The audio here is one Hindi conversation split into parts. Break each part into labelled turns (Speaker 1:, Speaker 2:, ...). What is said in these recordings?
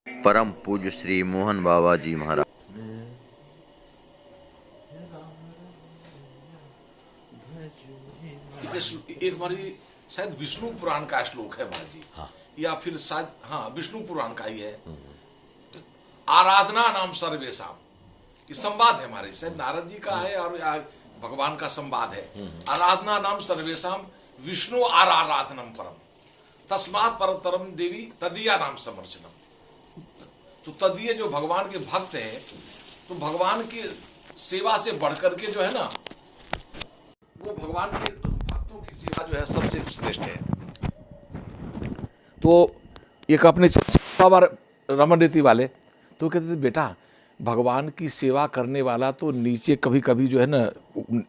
Speaker 1: परम पूज्य श्री मोहन बाबा जी महाराज।
Speaker 2: एक बारी शायद विष्णु पुराण का श्लोक है महाराज जी।
Speaker 3: हाँ।
Speaker 2: या फिर शायद हाँ विष्णु पुराण का ही है। आराधना नाम सर्वेशम, ये संवाद है हमारे, शायद नारद जी का है और भगवान का संवाद है। आराधना नाम सर्वेशम विष्णु आराधनम परम तस्मात् परतरम देवी तदीया नाम समर्चनम। तो तदीय जो भगवान के भक्त है, तो भगवान की सेवा से बढ़कर के जो है ना, वो भगवान के भक्तों की सेवा जो है सबसे श्रेष्ठ है। तो एक अपने बाबा रमन रेती वाले तो कहते थे, बेटा भगवान की सेवा करने वाला तो नीचे कभी कभी जो है ना,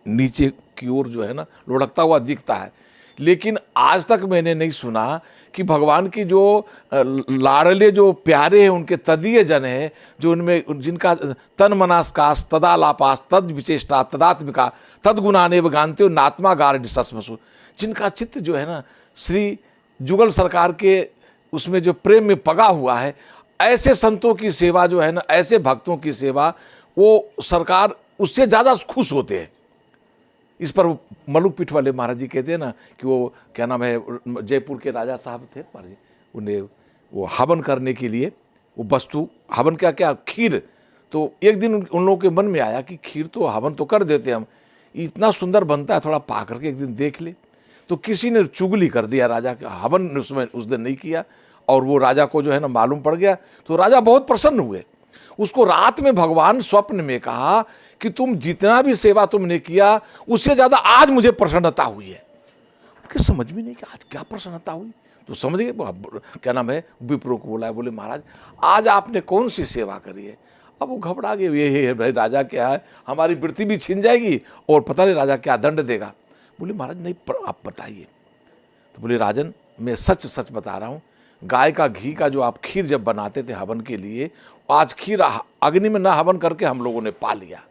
Speaker 2: नीचे की ओर जो है ना लुढ़कता हुआ दिखता है, लेकिन आज तक मैंने नहीं सुना कि भगवान की जो लाडले जो प्यारे हैं, उनके तदीय जन हैं, जो उनमें जिनका तन मनास्कास तदालापास तद विचेष्टा तदात्मिका तद गुणानेव गानते हो नात्मा गार्ड सस्मसु, जिनका चित्त जो है ना श्री जुगल सरकार के उसमें जो प्रेम में पगा हुआ है, ऐसे संतों की सेवा जो है ना, ऐसे भक्तों की सेवा, वो सरकार उससे ज़्यादा खुश होते हैं। इस पर मलुक पीठ वाले महाराज जी कहते हैं ना कि वो क्या नाम है, जयपुर के राजा साहब थे महाराज जी, उन्हें वो हवन करने के लिए वो वस्तु हवन क्या खीर, तो एक दिन उन लोगों के मन में आया कि खीर तो हवन तो कर देते हम, इतना सुंदर बनता है, थोड़ा पा करके एक दिन देख ले। तो किसी ने चुगली कर दिया राजा का, हवन उसमें उस दिन नहीं किया, और वो राजा को जो है ना मालूम पड़ गया। तो राजा बहुत प्रसन्न हुए। उसको रात में भगवान स्वप्न में कहा कि तुम जितना भी सेवा तुमने किया उससे ज़्यादा आज मुझे प्रसन्नता हुई है। कि समझ में नहीं कि आज क्या प्रसन्नता हुई, तो समझ गए क्या नाम है, विप्रो को बोला है, बोले महाराज आज आपने कौन सी सेवा करी है। अब वो घबरा गए, ये है भाई राजा क्या है, हमारी वृत्ति भी छिन जाएगी और पता नहीं राजा क्या दंड देगा। बोले महाराज नहीं आप बताइए। तो बोले राजन मैं सच सच बता रहा हूँ, गाय का घी का जो आप खीर जब बनाते थे हवन के लिए, आज खीर अग्नि में ना हवन करके हम लोगों ने पा लिया।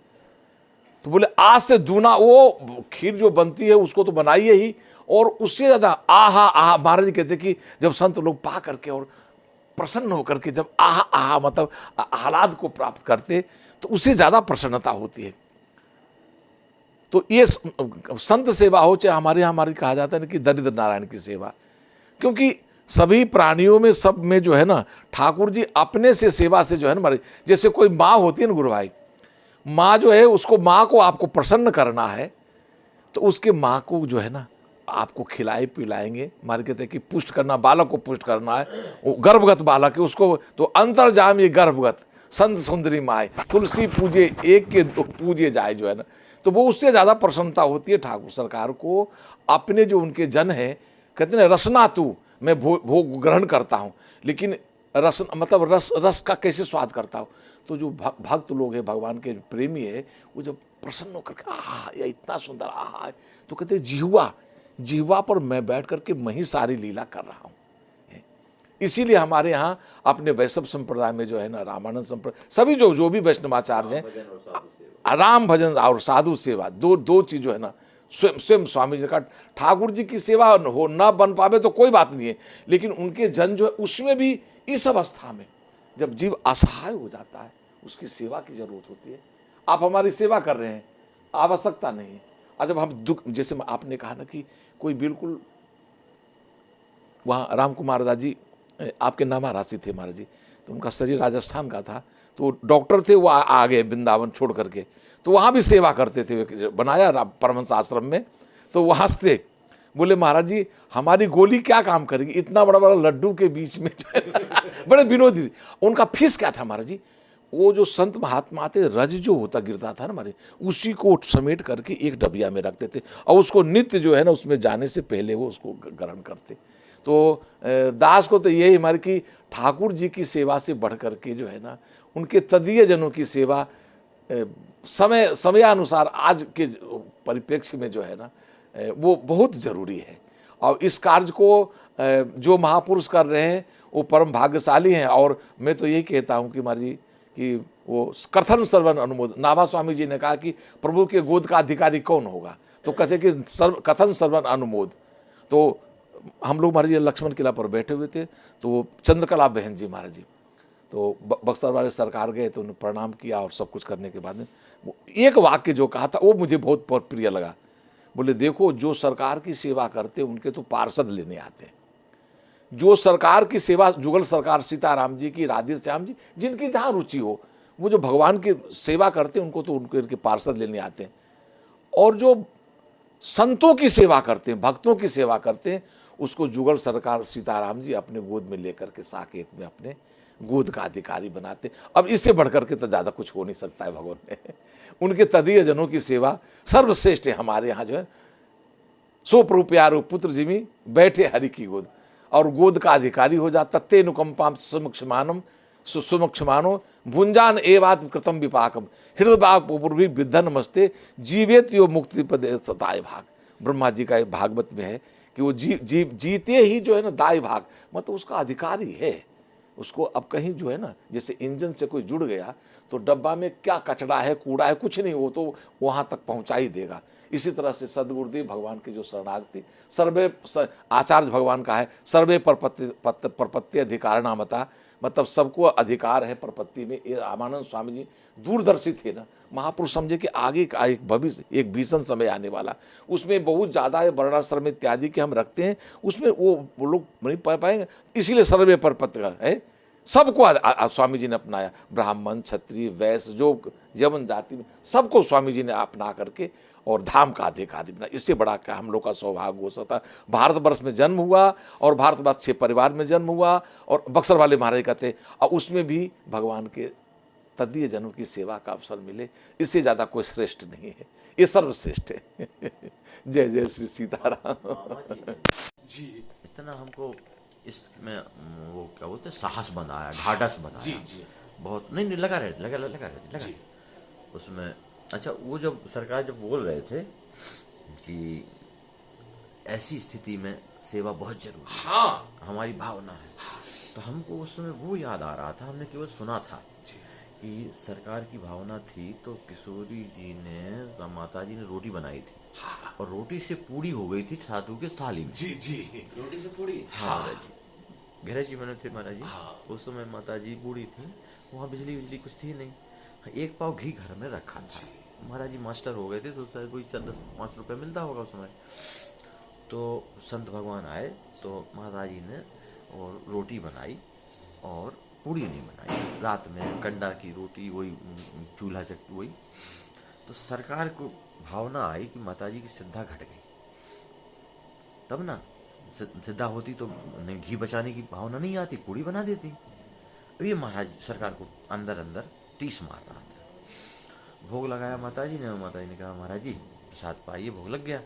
Speaker 2: तो बोले आज से दूना वो खीर जो बनती है उसको तो बनाइए ही, और उससे ज़्यादा आहा आहा, महाराज जी कहते कि जब संत लोग पा करके और प्रसन्न होकर के जब आहा आहा मतलब आह्लाद को प्राप्त करते, तो उससे ज़्यादा प्रसन्नता होती है। तो ये संत सेवा हो, चाहे हमारे यहाँ हमारी कहा जाता है कि दरिद्र नारायण की सेवा, क्योंकि सभी प्राणियों में सब में जो है ना ठाकुर जी अपने से सेवा से जो है ना हमारे, जैसे कोई माँ होती है ना गुरु भाई, माँ जो है उसको, माँ को आपको प्रसन्न करना है तो उसके माँ को जो है ना आपको खिलाए पिलाएंगे। हमारे कहते हैं कि पुष्ट करना, बालक को पुष्ट करना है, वो गर्भगत बालक है उसको, तो अंतर्जाम ये गर्भगत संत सुंदरी माए तुलसी पूजे एक के पूजे जाए जो है ना, तो वो उससे ज़्यादा प्रसन्नता होती है ठाकुर सरकार को। अपने जो उनके जन हैं, कहते हैं रसना तू, मैं भोग ग्रहण करता हूँ, लेकिन रस मतलब रस का कैसे स्वाद करता हूँ। तो जो भक्त लोग हैं, भगवान के प्रेमी है, वो जब प्रसन्न होकर के आहा या इतना सुंदर आहा है, तो कहते हैं जिह्वा पर मैं बैठ करके मैं ही सारी लीला कर रहा हूँ। इसीलिए हमारे यहाँ अपने वैष्णव संप्रदाय में जो है ना, रामानंद संप्रदाय, सभी जो भी वैष्णवाचार्य हैं, राम भजन और साधु सेवा, दो चीज जो है ना, स्वयं स्वामी जी का ठाकुर जी की सेवा हो ना बन पावे तो कोई बात नहीं है, लेकिन उनके जन जो है उसमें भी इस अवस्था में जब जीव असहाय हो जाता है, उसकी सेवा की जरूरत होती है। आप हमारी सेवा कर रहे हैं, आवश्यकता नहीं है। और जब हम दुख, जैसे आपने कहा ना कि कोई बिल्कुल, वहाँ राम कुमार दास जी आपके नामा राशि थे महाराज जी, तो उनका शरीर राजस्थान का था, तो डॉक्टर थे, वो आ गए वृंदावन छोड़ करके, तो वहाँ भी सेवा करते थे, बनाया परमहंस आश्रम में। तो वहाँ से बोले महाराज जी हमारी गोली क्या काम करेगी, इतना बड़ा बड़ा लड्डू के बीच में जो है बड़े विनोदी। उनका फीस क्या था महाराज जी, वो जो संत महात्मा थे, रज जो होता गिरता था ना हमारे, उसी को समेट करके एक डबिया में रखते थे, और उसको नित्य जो है ना उसमें जाने से पहले वो उसको ग्रहण करते। तो दास को तो यही हमारे कि ठाकुर जी की सेवा से बढ़ करके जो है ना, उनके तदीय जनों की सेवा समयानुसार आज के परिप्रेक्ष्य में जो है ना वो बहुत ज़रूरी है। और इस कार्य को जो महापुरुष कर रहे हैं वो परम भाग्यशाली हैं। और मैं तो यही कहता हूँ कि महाराज जी कि वो कथन सर्वन अनुमोद, नाभा स्वामी जी ने कहा कि प्रभु के गोद का अधिकारी कौन होगा, तो कहते कि कथन सर्वन अनुमोद। तो हम लोग महाराज जी लक्ष्मण किला पर बैठे हुए थे, तो चंद्रकला बहन जी महाराज जी, तो बक्सर वाले सरकार गए तो उन्हें प्रणाम किया और सब कुछ करने के बाद में एक वाक्य जो कहा था वो मुझे बहुत बहुत प्रिय लगा। बोले देखो, जो सरकार की सेवा करते उनके तो पार्षद लेने आते हैं, जो सरकार की सेवा, जुगल सरकार, सीताराम जी की, राधे श्याम जी, जिनकी जहाँ रुचि हो, वो जो भगवान की सेवा करते हैं उनको तो उनके पार्षद लेने आते हैं, और जो संतों की सेवा करते हैं, भक्तों की सेवा करते हैं, उसको जुगल सरकार सीताराम जी अपने गोद में लेकर के साकेत में अपने गोद का अधिकारी बनाते। अब इससे बढ़कर के तो ज़्यादा कुछ हो नहीं सकता है भगवान में। उनके तदीय जनों की सेवा सर्वश्रेष्ठ है। हमारे यहाँ जो है, सो प्रभु प्यारो पुत्र जिमी बैठे हरि की गोद, और गोद का अधिकारी हो जाता। ते अनुकंपाम सुमुक्षमानो भुंजान एवात्म कृतम विपाकम हृदय पूर्वी विद्ध नमस्ते जीवेत यो मुक्ति पद सताय भाग। ब्रह्मा जी का एक भागवत में है कि वो जीते ही जो है ना दाय भाग, मतलब उसका अधिकारी है। उसको अब कहीं जो है ना, जैसे इंजन से कोई जुड़ गया तो डब्बा में क्या कचड़ा है, कूड़ा है, कुछ नहीं, वो तो वहाँ तक पहुँचा ही देगा। इसी तरह से सदगुरुदेव भगवान की जो शरणागति, सर्वे आचार्य भगवान का है, सर्वे परपत्ति अधिकार नामता, मतलब सबको अधिकार है प्रपत्ति में। ये रामानंद स्वामी जी दूरदर्शी थे ना, महापुरुष समझे कि आगे का एक भविष्य, एक भीषण समय आने वाला, उसमें बहुत ज़्यादा वर्णाश्रम इत्यादि के हम रखते हैं, उसमें वो लोग नहीं पा पाएंगे, इसीलिए सर्वे परपत्ति है। सबको स्वामी जी ने अपनाया, ब्राह्मण, क्षत्रिय, वैश्य, जो यवन जाति में, सबको स्वामी जी ने अपना करके और धाम का अधिकारी बना। इससे बड़ा क्या हम लोग का सौभाग्य हो सकता। भारतवर्ष में जन्म हुआ और भारतवर्ष के परिवार में जन्म हुआ, और बक्सर वाले महाराज कहते, और उसमें भी भगवान के तदीय जनों की सेवा का अवसर मिले, इससे ज़्यादा कोई श्रेष्ठ नहीं है, ये सर्वश्रेष्ठ है। जय जय श्री सीताराम
Speaker 3: जी। इतना हमको इसमें वो क्या बोलते हैं, साहस बनाया, ढाढ़स बनाया।
Speaker 2: जी जी,
Speaker 3: बहुत नहीं लगा रहे उसमें। अच्छा, वो जब सरकार जब बोल रहे थे कि ऐसी स्थिति में सेवा बहुत जरूरी है,
Speaker 2: हाँ,
Speaker 3: हमारी भावना है, तो हमको उस समय वो याद आ रहा था, हमने केवल सुना था कि सरकार की भावना थी, तो किशोरी जी ने, माता जी ने रोटी बनाई थी, और रोटी से पूड़ी हो गई थी साधु के थाली में।
Speaker 2: जी जी,
Speaker 3: रोटी से पूड़ी, हाँ महाराज जी, गहरे जी बने थे महाराज जी।
Speaker 2: हाँ।
Speaker 3: उस समय माता जी बूढ़ी थी, वहाँ बिजली कुछ थी नहीं, एक पाव घी घर में रखा था। महाराज जी मास्टर हो गए थे, तो शायद कोई 10-5 रुपये मिलता होगा उस समय। तो संत भगवान आए तो महाराज जी ने और रोटी बनाई और पूड़ी नहीं बनाई, रात में कंडा की रोटी, वही चूल्हा चक्की वही। तो सरकार को भावना आई कि माता जी की श्रद्धा घट गई, तब ना श्रद्धा होती तो नहीं, घी बचाने की भावना नहीं आती, पूड़ी बना देती। अब ये महाराज सरकार को अंदर अंदर टीस मार रहा था। भोग लगाया माता जी ने, माता जी ने कहा महाराज जी प्रसाद पाइए, भोग लग गया।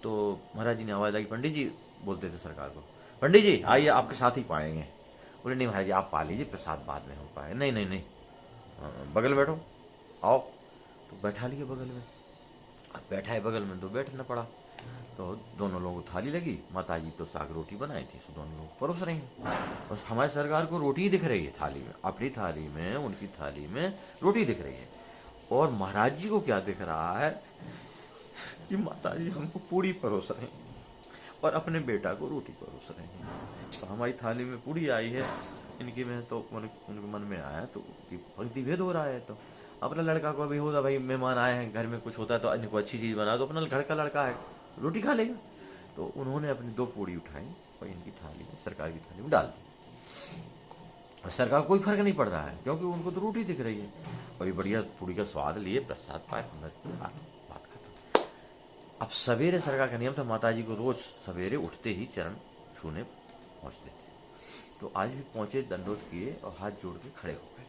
Speaker 3: तो महाराज जी ने आवाज़ लगी, पंडित जी बोलते थे सरकार को, पंडित जी आइए आपके साथ ही पाएंगे। बोले नहीं महाराज जी आप पा लीजिए, प्रसाद बाद में हम पाए। नहीं नहीं नहीं, बगल बैठो, आओ। तो बैठा लिए बगल में, अब बैठा है बगल में तो बैठना पड़ा। तो दोनों लोगों को थाली लगी, माता जी तो साग रोटी बनाई थी, तो दोनों लोग परोस रहे हैं। बस हमारी सरकार को रोटी ही दिख रही है थाली में, अपनी थाली में, उनकी थाली में रोटी दिख रही है। और महाराज जी को क्या दिख रहा है कि माता जी हमको पूड़ी परोस रहे हैं और अपने बेटा को रोटी परोस रहे हैं। तो हमारी थाली में पूड़ी आई है, इनकी में तो उनके मन में आया तो पंक्ति भेद हो रहा है। तो अपना लड़का को अभी होता, भाई मेहमान आए हैं घर में, कुछ होता है तो इनको अच्छी चीज़ बना दो, अपना घर का लड़का है रोटी खा लेगा। तो उन्होंने अपनी 2 पूड़ी उठाई और इनकी थाली में, सरकार की थाली में डाल दी। और सरकार कोई फर्क नहीं पड़ रहा है, क्योंकि उनको तो रोटी दिख रही है। और ये बढ़िया पूड़ी का स्वाद लिए, प्रसाद पाए, बात खत्म। अब सवेरे सरकार का नियम था, माता जी को रोज सवेरे उठते ही चरण छूने पहुँचते थे। तो आज भी पहुँचे, दंडोत किए और हाथ जोड़ के खड़े हो गए।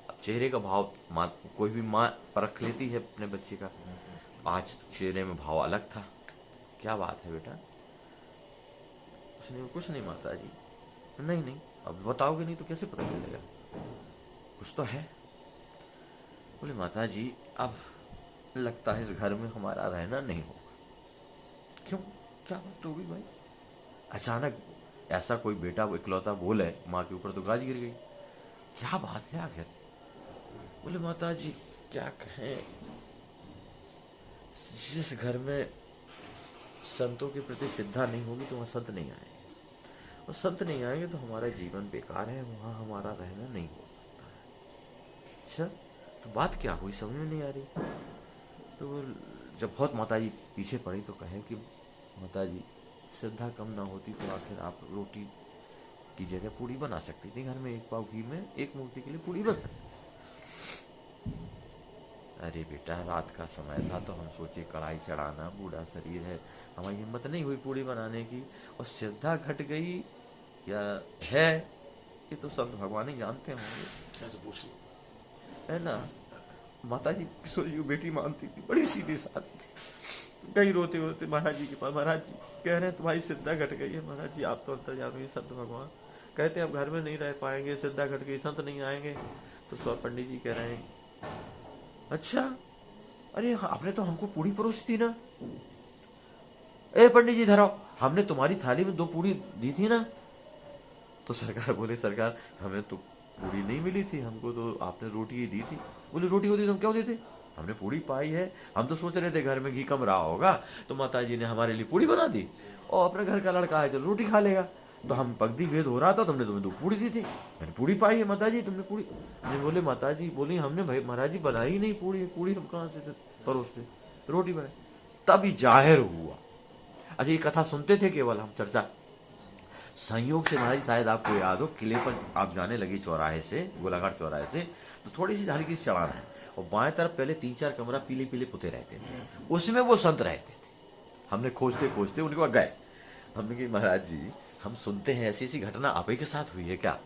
Speaker 3: अब चेहरे का भाव कोई भी माँ परख लेती है अपने बच्चे का, आज चेहरे में भाव अलग था। क्या बात है बेटा? उसने कुछ नहीं माता जी। नहीं नहीं, अब बताओगे नहीं तो कैसे पता चलेगा, कुछ तो है। बोले माता जी अब लगता है इस घर में हमारा रहना नहीं होगा। क्यों, क्या बात होगी भाई? अचानक ऐसा कोई बेटा इकलौता बोले, माँ के ऊपर तो गाज गिर गई। क्या बात है आखिर? बोले माता जी क्या कहें, जिस घर में संतों के प्रति श्रद्धा नहीं होगी तो वहां संत नहीं आएंगे, और संत नहीं आएंगे तो हमारा जीवन बेकार है, वहाँ हमारा रहना नहीं हो सकता है। अच्छा, तो बात क्या हुई समझ में नहीं आ रही। तो जब बहुत माता जी पीछे पड़ी तो कहे कि माता जी श्रद्धा कम ना होती तो आखिर आप रोटी की जगह पूड़ी बना सकती थी, घर में एक पाव घी में एक मूर्ति के लिए पूड़ी बन सकती। अरे बेटा रात का समय था तो हम सोचे कढ़ाई चढ़ाना, बूढ़ा शरीर है, हमारी हिम्मत नहीं हुई पूड़ी बनाने की, और श्रद्धा घट गई या है ये तो संत भगवान ही जानते होंगे।
Speaker 2: ऐसे पूछ लो
Speaker 3: है ना, माता जी किशोर जी को बेटी मानती थी, बड़ी सीधी सादी थी। कहीं रोते रोते महाराज जी के पास, महाराज जी कह रहे हैं तुम्हारी श्रद्धा घट गई है। महाराज जी आप तो अंतर्यामी संत भगवान, कहते अब घर में नहीं रह पाएंगे, श्रद्धा घट गई, संत नहीं आएंगे। तो स्व पंडित जी कह रहे हैं अच्छा, अरे आपने तो हमको पूड़ी परोसी थी ना। ए पंडित जी धराओ, हमने तुम्हारी थाली में 2 पूड़ी दी थी ना। तो सरकार बोले सरकार हमें तो पूड़ी नहीं मिली थी, हमको तो आपने रोटी ही दी थी। बोले रोटी होती तो हम क्यों देते, हमने पूड़ी पाई है, हम तो सोच रहे थे घर में घी कम रहा होगा तो माता जी ने हमारे लिए पूड़ी बना दी, और अपने घर का लड़का है चलो रोटी खा लेगा। तो हम पगड़ी भेद हो रहा था, तुमने तुम्हें 2 पूड़ी दी थी, मैंने पूड़ी पाई है माता जी, तुमने पूड़ी। नहीं बोले माता जी बोली हमने भाई महाराज जी बनाई नहीं पूड़ी, पूड़ी हम कहाँ से परोसते, रोटी बनाई। तभी जाहिर हुआ। अच्छा ये कथा सुनते थे केवल हम, चर्चा संयोग से महाराज शायद आपको याद हो, किले पर आप जाने लगे चौराहे से, गोलाघाट चौराहे से, तो थोड़ी सी हल्की सी चढ़ान है, और बाएं तरफ पहले 3-4 कमरा पीले पीले पुते रहते थे, उसमें वो संत रहते थे। हमने खोजते खोजते उनके पास गए, हमने कहा महाराज जी हम सुनते हैं ऐसी ऐसी घटना आप ही के साथ हुई है क्या।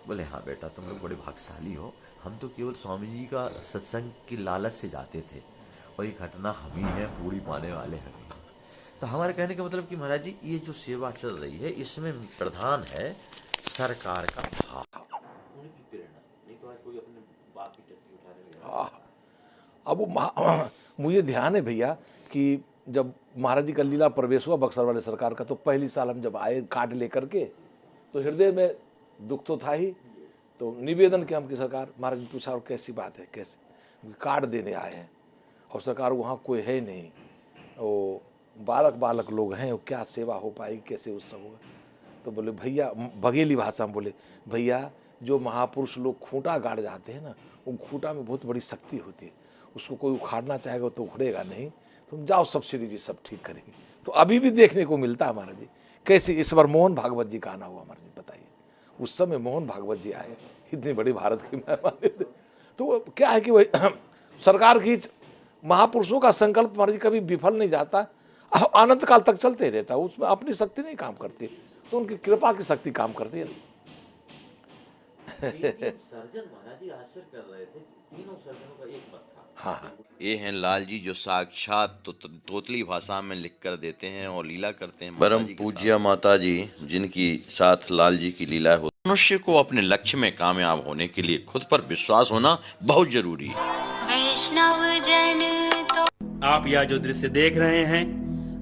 Speaker 3: बोले हाँ बेटा तुम लोग बड़े भाग्यशाली हो, हम तो केवल स्वामी जी का सत्संग की लालच से जाते थे, और ये घटना हम ही है, पूरी पाने वाले हम ही। तो हमारे कहने का मतलब कि महाराज जी ये जो सेवा चल रही है इसमें प्रधान है सरकार का भाव, उनकी प्रेरणा, नहीं तो आज कोई अपने बाप की टट्टी उठाने लगा।
Speaker 2: अब वो मुझे ध्यान है भैया कि जब महाराज जी का लीला प्रवेश हुआ बक्सर वाले सरकार का, तो पहली साल हम जब आए कार्ड लेकर के, तो हृदय में दुख तो था ही, तो निवेदन किया हम की सरकार, महाराज जी पूछा और कैसी बात है, कैसे कार्ड देने आए हैं, और सरकार वहाँ कोई है नहीं, वो बालक लोग हैं, वो क्या सेवा हो पाएगी, कैसे उत्सव होगा। तो बोले भैया, बघेली भाषा में बोले भैया जो महापुरुष लोग खूंटा गाड़ जाते हैं ना, वो खूंटा में बहुत बड़ी शक्ति होती है, उसको कोई उखाड़ना चाहेगा तो उखड़ेगा नहीं, तुम जाओ सब्सिडी जी सब ठीक करेंगे। तो अभी भी देखने को मिलता है महाराज जी कैसे। इस बार मोहन भागवत जी का आना हुआ महाराज जी, बताइए उस समय मोहन भागवत जी आए, इतनी बड़ी भारत की मेहमान थे। तो क्या है कि वही सरकार की महापुरुषों का संकल्प महाराज जी कभी विफल नहीं जाता, अनंत काल तक चलते रहता, उसमें अपनी शक्ति नहीं काम करती, तो उनकी कृपा की शक्ति काम करती है।
Speaker 3: सर्जन महाराज जी आश्चर्य कर रहे थे, तीनों सर्जनों का एक मत था।
Speaker 2: हाँ,
Speaker 1: ये हैं लाल जी जो साक्षात तोतली भाषा में लिख कर देते हैं और लीला करते हैं। परम पूज्य माता जी जिनकी साथ लाल जी की लीला है। मनुष्य को अपने लक्ष्य में कामयाब होने के लिए खुद पर विश्वास होना बहुत जरूरी है।
Speaker 4: वैष्णव जन तो
Speaker 5: आप यह जो दृश्य देख रहे हैं,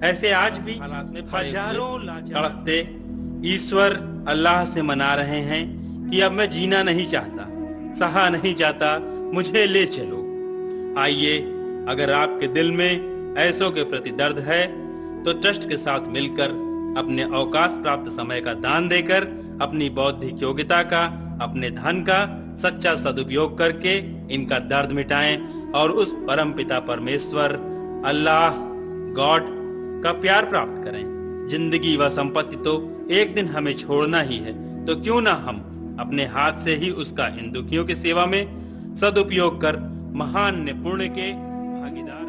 Speaker 5: ऐसे आज भी हजारों तड़पते ईश्वर अल्लाह से मना रहे हैं कि अब मैं जीना नहीं चाहता, सहा नहीं जाता, मुझे ले चलो। आइए, अगर आपके दिल में ऐसों के प्रति दर्द है तो ट्रस्ट के साथ मिलकर अपने अवकाश प्राप्त समय का दान देकर अपनी बौद्धिक योग्यता का, अपने धन का सच्चा सदुपयोग करके इनका दर्द मिटाएं और उस परम पिता परमेश्वर अल्लाह गॉड का प्यार प्राप्त करें। जिंदगी व संपत्ति तो एक दिन हमें छोड़ना ही है, तो क्यों ना हम अपने हाथ से ही उसका इन दुखियों की सेवा में सदुपयोग कर महान निपुण के भागीदार।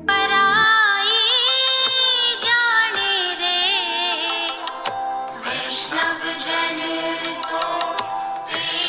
Speaker 4: पराई जाने रे वैष्णव जन